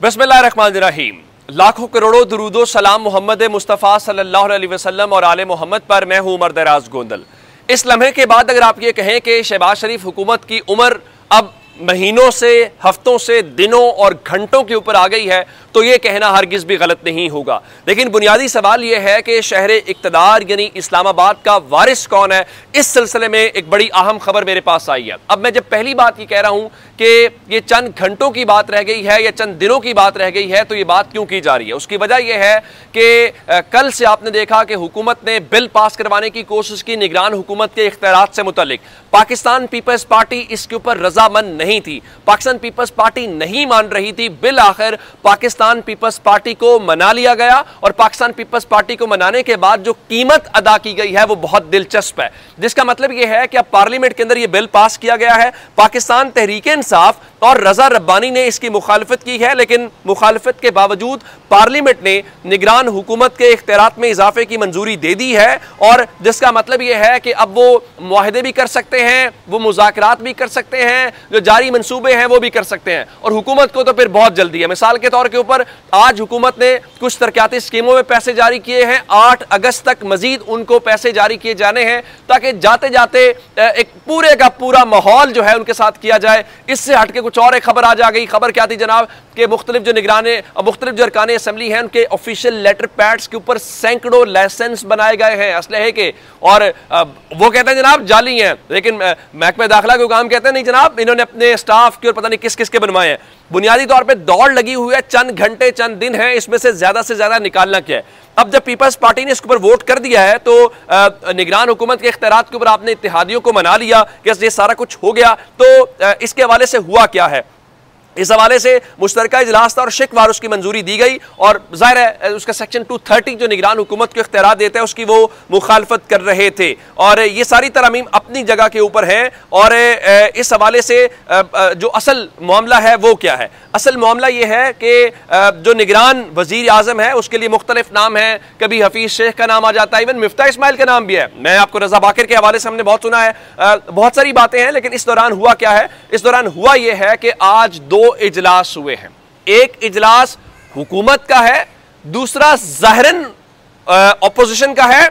बिस्मिल्लाहिर्रहमानिर्रहीम। लाखों करोड़ों दुरूदो सलाम मोहम्मद मुस्तफ़ा सल्लल्लाहु अलैहि वसल्लम और आले मोहम्मद पर। मैं हूं उमर दराज गोंदल। इस लम्हे के बाद अगर आप ये कहें कि शहबाज शरीफ हुकूमत की उम्र अब महीनों से, हफ्तों से, दिनों और घंटों के ऊपर आ गई है, तो ये कहना हरगिज़ भी गलत नहीं होगा। लेकिन बुनियादी सवाल यह है कि शहर इक़्तिदार यानी इस्लामाबाद का वारिस कौन है। इस सिलसिले में एक बड़ी अहम खबर मेरे पास आई है। अब मैं जब पहली बात ये कह रहा हूं कि ये चंद घंटों की बात रह गई है या चंद दिनों की बात रह गई है, तो ये बात क्यों की जा रही है, उसकी वजह यह है कि कल से आपने देखा कि हुकूमत ने बिल पास करवाने की कोशिश की निगरान हुकूमत के इख्तियारात से मुतल्लिक। पाकिस्तान पीपल्स पार्टी इसके ऊपर रजामंद नहीं थी, पाकिस्तान पीपल्स पार्टी नहीं मान रही थी। बिल आखिर पाकिस्तान पीपल्स पार्टी को मना लिया गया और पाकिस्तान पीपल्स पार्टी को मनाने के बाद जो कीमत अदा की गई है वो बहुत दिलचस्प है, जिसका मतलब यह है कि अब पार्लियामेंट के अंदर यह बिल पास किया गया है। पाकिस्तान तहरीक इंसाफ और रजा रब्बानी ने इसकी मुखालफत की है, लेकिन मुखालफत के बावजूद पार्लियामेंट ने निगरान हुकूमत के इख्तियारात में इजाफे की मंजूरी दे दी है। और जिसका मतलब यह है कि अब वो मुआहदे भी कर सकते हैं, वो मुज़ाकरात भी कर सकते हैं, जो जारी मंसूबे हैं वो भी कर सकते हैं। और हुकूमत को तो फिर बहुत जल्दी है। मिसाल के तौर के ऊपर आज हुकूमत ने कुछ तरक्याती स्कीमों में पैसे जारी किए हैं। 8 अगस्त तक मजीद उनको पैसे जारी किए जाने हैं, ताकि जाते जाते एक पूरे का पूरा माहौल जो है उनके साथ किया जाए। इससे हटके कुछ और एक खबर आज आ गई। खबर क्या थी जनाब कि मुख्तलिफ जो निगराने, मुख्तलिफ जो अरकान असेंबली हैं, उनके ऑफिशियल लेटर पैड्स के ऊपर सैकड़ों लाइसेंस बनाए गए हैं असलहे के, और वो कहते हैं जनाब जाली हैं, लेकिन महकमे दाखिला को काम कहते हैं नहीं जनाब, इन्होंने अपने स्टाफ के और पता नहीं किस किस के बनवाए हैं। बुनियादी तौर पे दौड़ लगी हुई है, चंद घंटे चंद दिन है, इसमें से ज्यादा निकालना क्या है। अब जब पीपल्स पार्टी ने इसके ऊपर वोट कर दिया है तो निगरान हुकूमत के इख्तियारात के ऊपर आपने इत्तेहादियों को मना लिया कि ये सारा कुछ हो गया, तो इसके हवाले से हुआ क्या है। इस हवाले से मुश्तरका इजलास था और शिकवार उसकी मंजूरी दी गई, और जाहिर है उसका सेक्शन 230 जो निगरान हुकूमत को इख्तियार देता है उसकी वो मुखालफत कर रहे थे। और ये सारी तरमीम अपनी जगह के ऊपर है। और इस हवाले से जो असल मामला है वो क्या है, असल मामला ये है कि जो निगरान वजीर आजम है उसके लिए मुख्तलिफ नाम है। कभी हफीज शेख का नाम आ जाता है, इवन मिफ्ता इस्माइल का नाम भी है। मैं आपको रजा बाकिर के हवाले से हमने बहुत सुना है, बहुत सारी बातें हैं। लेकिन इस दौरान हुआ क्या है, इस दौरान हुआ यह है कि आज 2 इजलास हुए हैं। एक इजलास हुकूमत का है, दूसरा ज़ाहिरन ऑपोजिशन का है,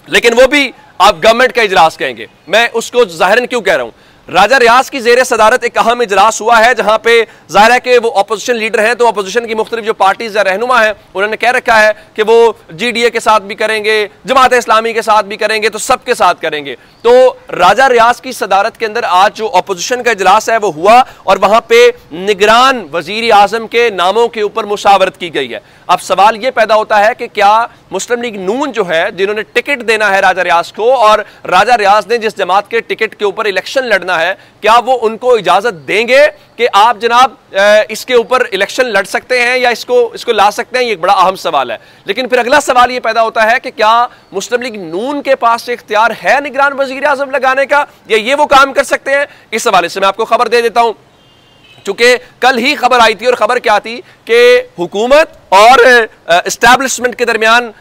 लेकिन वो भी आप गवर्नमेंट का इजलास कहेंगे। मैं उसको ज़ाहिरन क्यों कह रहा हूं, राजा रियाज की जेर सदारत एक अहम इजलास हुआ है, जहां पे जाहिर है कि वो अपोजिशन लीडर हैं, तो अपोजिशन की मुख्तलिफ जो पार्टीज या रहनुमा है उन्होंने कह रखा है कि वो GDA के साथ भी करेंगे, जमात इस्लामी के साथ भी करेंगे, तो सबके साथ करेंगे। तो राजा रियाज की सदारत के अंदर आज जो अपोजिशन का इजलास है वो हुआ, और वहां पे निगरान वजीर आजम के नामों के ऊपर मुशावरत की गई है। अब सवाल यह पैदा होता है कि क्या मुस्लिम लीग नून जो है, जिन्होंने टिकट देना है राजा रियाज को, और राजा रियाज ने जिस जमात के टिकट के ऊपर इलेक्शन लड़ना है, क्या वो उनको इजाजत देंगे कि आप जनाब इसके ऊपर इलेक्शन लड़ सकते हैं या इसको ला सकते हैं। ये एक बड़ा अहम सवाल है। लेकिन फिर अगला सवाल ये पैदा होता है कि क्या मुस्लिम लीग नून के पास इख्तियार है निगरान वजीर आजम लगाने का, या ये वो काम कर सकते हैं। इस हवाले से मैं आपको खबर दे देता हूं, चूंकि कल ही खबर आई थी, और खबर क्या थी कि हुकूमत और एस्टैब्लिशमेंट के दरमियान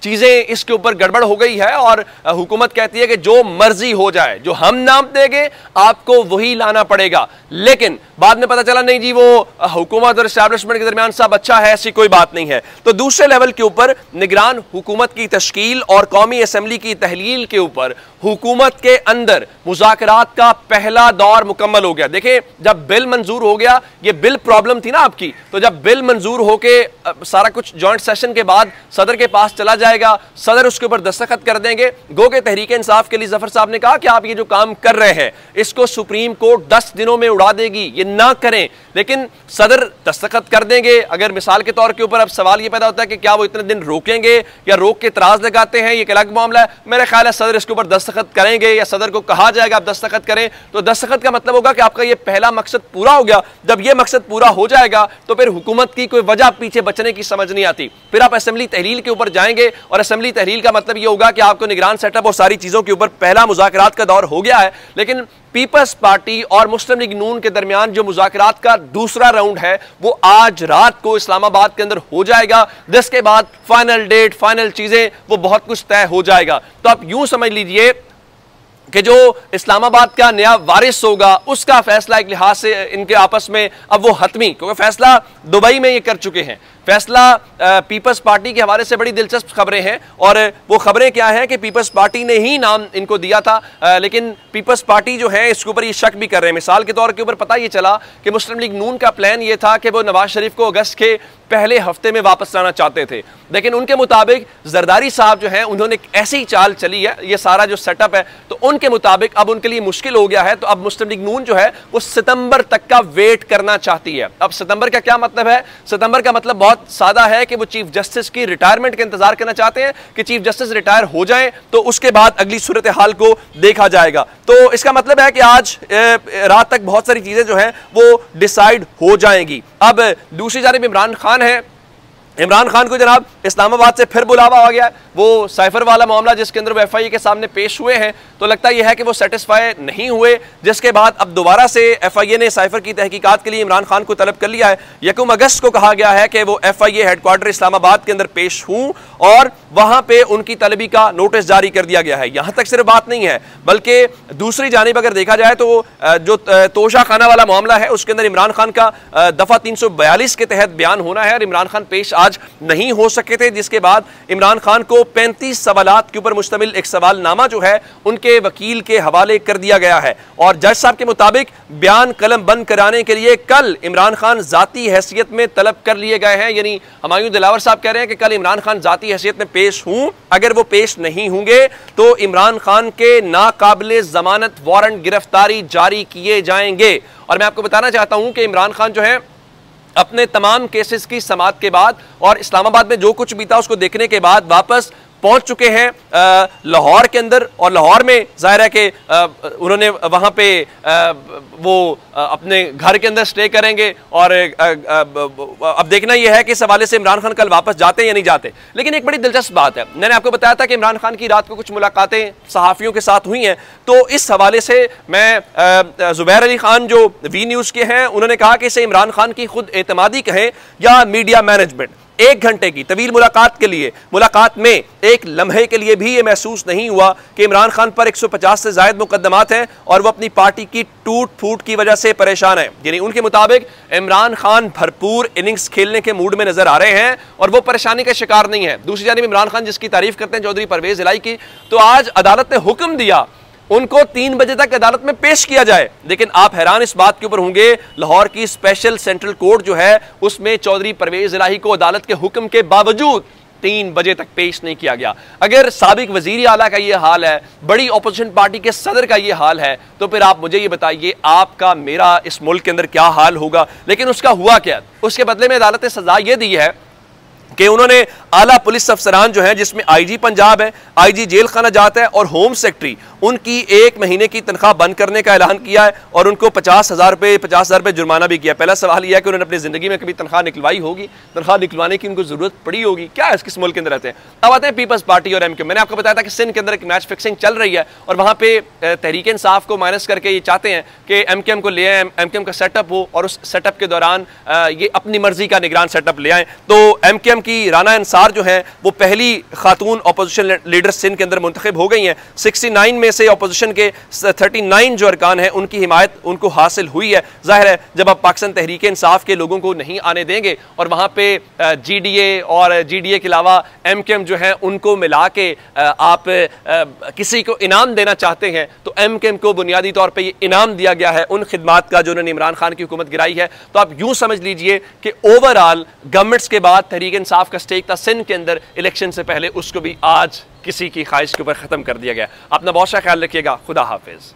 चीजें इसके ऊपर गड़बड़ हो गई है, और हुकूमत कहती है कि जो मर्जी हो जाए, जो हम नाम देंगे आपको वही लाना पड़ेगा। लेकिन बाद में पता चला नहीं जी, वो हुकूमत और एस्टैब्लिशमेंट के दरमियान सब अच्छा है, ऐसी कोई बात नहीं है। तो दूसरे लेवल के ऊपर निगरान हुकूमत की तश्कील और कौमी असम्बली की तहलील के ऊपर हुकूमत के अंदर मुज़ाकरात का पहला दौर मुकम्मल हो गया। देखिए, जब बिल मंजूर हो गया, ये बिल प्रॉब्लम थी ना आपकी, तो जब बिल मंजूर होके सारा कुछ जॉइंट सेशन के बाद सदर के पास चला जाएगा, सदर उसके ऊपर दस्तखत कर देंगे। गो के तहरीक इंसाफ के लिए जफर साहब ने कहा कि आप ये जो काम कर रहे हैं इसको सुप्रीम कोर्ट 10 दिनों में उड़ा देगी, ये ना करें। लेकिन सदर दस्तखत कर देंगे। अगर मिसाल के तौर के ऊपर अब सवाल ये पैदा होता है कि क्या वो इतने दिन रोकेंगे या रोक के इतराज लगाते हैं, ये एक अलग मामला है। मेरा ख्याल है सदर इसके ऊपर दस्तखत करेंगे, या सदर को कहा जाएगा आप दस्तखत करें। तो दस्तखत का मतलब होगा कि आपका ये पहला मकसद पूरा हो गया। जब ये मकसद पूरा हो जाएगा तो फिर हुकूमत की कोई वजह पीछे बचने की समझ नहीं आती। फिर आप असेंबली तहलील के ऊपर जाएंगे, और असेंबली तहलील का मतलब यह होगा कि आपको निगरान सेटअप और सारी चीजों के ऊपर पहला मुज़ाकरात का दौर हो गया है। लेकिन पीपल्स पार्टी और मुस्लिम लीग नून के दरमियान जो मुज़ाकरात का दूसरा राउंड है वो आज रात को इस्लामाबाद के अंदर हो जाएगा, जिसके बाद फाइनल डेट, फाइनल चीजें, वो बहुत कुछ तय हो जाएगा। तो आप यूं समझ लीजिए कि जो इस्लामाबाद का नया वारिस होगा उसका फैसला एक लिहाज से इनके आपस में अब वो हतमी, क्योंकि फैसला दुबई में ये कर चुके हैं। फैसला पीपल्स पार्टी के हवाले से बड़ी दिलचस्प खबरें हैं, और वो खबरें क्या हैं कि पीपल्स पार्टी ने ही नाम इनको दिया था, लेकिन पीपल्स पार्टी जो है इसके ऊपर ये शक भी कर रहे हैं। मिसाल के तौर के ऊपर पता ये चला कि मुस्लिम लीग नून का प्लान ये था कि वो नवाज शरीफ को अगस्त के पहले हफ्ते में वापस लाना चाहते थे, लेकिन उनके मुताबिक जरदारी साहब जो हैं उन्होंने ऐसी चाल चली है, ये सारा जो सेटअप है, तो उनके मुताबिक अब उनके लिए मुश्किल हो गया है। तो अब मुस्लिम लीग नून जो है वो सितंबर तक का वेट करना चाहती है। अब सितंबर का क्या मतलब है? सितंबर का मतलब बहुत सादा है कि वो चीफ जस्टिस की रिटायरमेंट का इंतजार करना चाहते हैं कि चीफ जस्टिस रिटायर हो जाएं तो उसके बाद अगली सूरत हाल को देखा जाएगा। तो इसका मतलब है कि आज रात तक बहुत सारी चीजें जो हैं वो डिसाइड हो जाएंगी। अब दूसरी जानिब इमरान खान है, इमरान खान को जनाब इस्लामाबाद से फिर बुलावा आ गया है। वो साइफर वाला मामला जिसके अंदर वो FIA के सामने पेश हुए हैं, तो लगता यह है कि वो सेटिस्फाई नहीं हुए, जिसके बाद अब दोबारा से FIA ने साइफर की तहकीकात के लिए इमरान खान को तलब कर लिया है। 1 अगस्त को कहा गया है कि वो FIA हेडक्वार्टर इस्लामाबाद के अंदर पेश हूं, और वहां पे उनकी तलबी का नोटिस जारी कर दिया गया है। यहां तक सिर्फ बात नहीं है, बल्कि दूसरी जानिब अगर देखा जाए तो जो तोशा खाना वाला मामला है उसके अंदर इमरान खान का दफा 342 के तहत बयान होना है, और इमरान खान पेश आज नहीं हो सके थे, जिसके बाद इमरान खान को 35 सवालात के ऊपर मुश्तमिल एक सवालनामा जो है उनके वकील के हवाले कर दिया गया है। और जज साहब के मुताबिक बयान कलम बंद कराने के लिए कल इमरान खान जाती हैसियत में तलब कर लिए गए हैं। यानी हुमायूं दिलावर साहब कह रहे हैं कि कल इमरान खान जाती हैसियत में पेश हूं, अगर वो पेश नहीं होंगे तो इमरान खान के नाकाबिले जमानत वारंट गिरफ्तारी जारी किए जाएंगे। और मैं आपको बताना चाहता हूं कि इमरान खान जो है अपने तमाम केसेस की समाअत के बाद और इस्लामाबाद में जो कुछ भी था उसको देखने के बाद वापस पहुंच चुके हैं लाहौर के अंदर। और लाहौर में जाहिर है कि उन्होंने वहां पे वो अपने घर के अंदर स्टे करेंगे, और अब देखना यह है कि इस हवाले से इमरान खान कल वापस जाते हैं या नहीं जाते। लेकिन एक बड़ी दिलचस्प बात है, मैंने आपको बताया था कि इमरान खान की रात को कुछ मुलाकातें सहाफ़ियों के साथ हुई हैं, तो इस हवाले से मैं जुबैर अली खान जो वी न्यूज़ के हैं उन्होंने कहा कि इसे इमरान खान की खुद एतमादी कहें या मीडिया मैनेजमेंट, 1 घंटे की तवील मुलाकात में एक लम्हे के लिए भी ये महसूस नहीं हुआ कि इमरान खान पर 150 से ज्यादा मुकदमात हैं और वो अपनी पार्टी की टूट फूट की वजह से परेशान है। यानी उनके मुताबिक इमरान खान भरपूर इनिंग्स खेलने के मूड में नजर आ रहे हैं और वो परेशानी का शिकार नहीं है। दूसरी जानिब इमरान खान जिसकी तारीफ करते हैं चौधरी परवेज इलाही की, तो आज अदालत ने हुक्म दिया उनको 3 बजे तक अदालत में पेश किया जाए। लेकिन आप हैरान इस बात के ऊपर होंगे, लाहौर की स्पेशल सेंट्रल कोर्ट जो है उसमें चौधरी परवेज इलाही को अदालत के हुक्म के बावजूद 3 बजे तक पेश नहीं किया गया। अगर साबिक वजीर आला का यह हाल है, बड़ी अपोजिशन पार्टी के सदर का यह हाल है, तो फिर आप मुझे ये बताइए आपका मेरा इस मुल्क के अंदर क्या हाल होगा। लेकिन उसका हुआ क्या? उसके बदले में अदालत ने सजा यह दी है कि उन्होंने आला पुलिस अफसरान जो है, जिसमें IG पंजाब है, IG जेल खाना जाता है और होम सेक्रेटरी, उनकी 1 महीने की तनख्वाह बंद करने का ऐलान किया है और उनको 50,000 रुपये जुर्माना भी किया। पहला सवाल यह है कि उन्होंने अपनी जिंदगी में कभी तनख्वाह निकलवाई होगी? तनख्वाह निकलवाने की उनको जरूरत पड़ी होगी क्या? किस मुल्क के अंदर रहते हैं। अब आते हैं पीपल्स पार्टी और MQ। मैंने आपको बताया था कि सिंध के अंदर एक मैच फिक्सिंग चल रही है और वहां पे तहरीक इंसाफ को माइनस करके ये चाहते हैं कि MQM को ले आए, MQM का सेटअप हो और उस सेटअप के दौरान ये अपनी मर्जी का निगरान सेटअप ले आए। तो MQM की राना अंसार जो है वो पहली खातून अपोजिशन लीडर सिंध के अंदर मुंतखब हो गई हैं। 69 में से अपोजिशन के 39 जो अरकान हैं उनकी हिमायत उनको हासिल हुई है। जाहिर है जब आप पाकिस्तान तहरीक इंसाफ के लोगों को नहीं आने देंगे और वहां पे GDA और GDA के अलावा MQM जो है उनको मिला के आप किसी को इनाम देना चाहते हैं, तो MQM को बुनियादी तौर पर यह इनाम दिया गया है उन खिदमात का जो उन्होंने इमरान खान की हुकूमत गिराई है। तो आप यूं समझ लीजिए कि ओवरऑल गवर्नमेंट्स के बाद तहरीक इंसाफ का स्टेक था सिंध के अंदर इलेक्शन से पहले, उसको भी आज किसी की ख्वाहिश के ऊपर खत्म कर दिया गया। अपना बहुत सा ख्याल रखिएगा। खुदा हाफिज।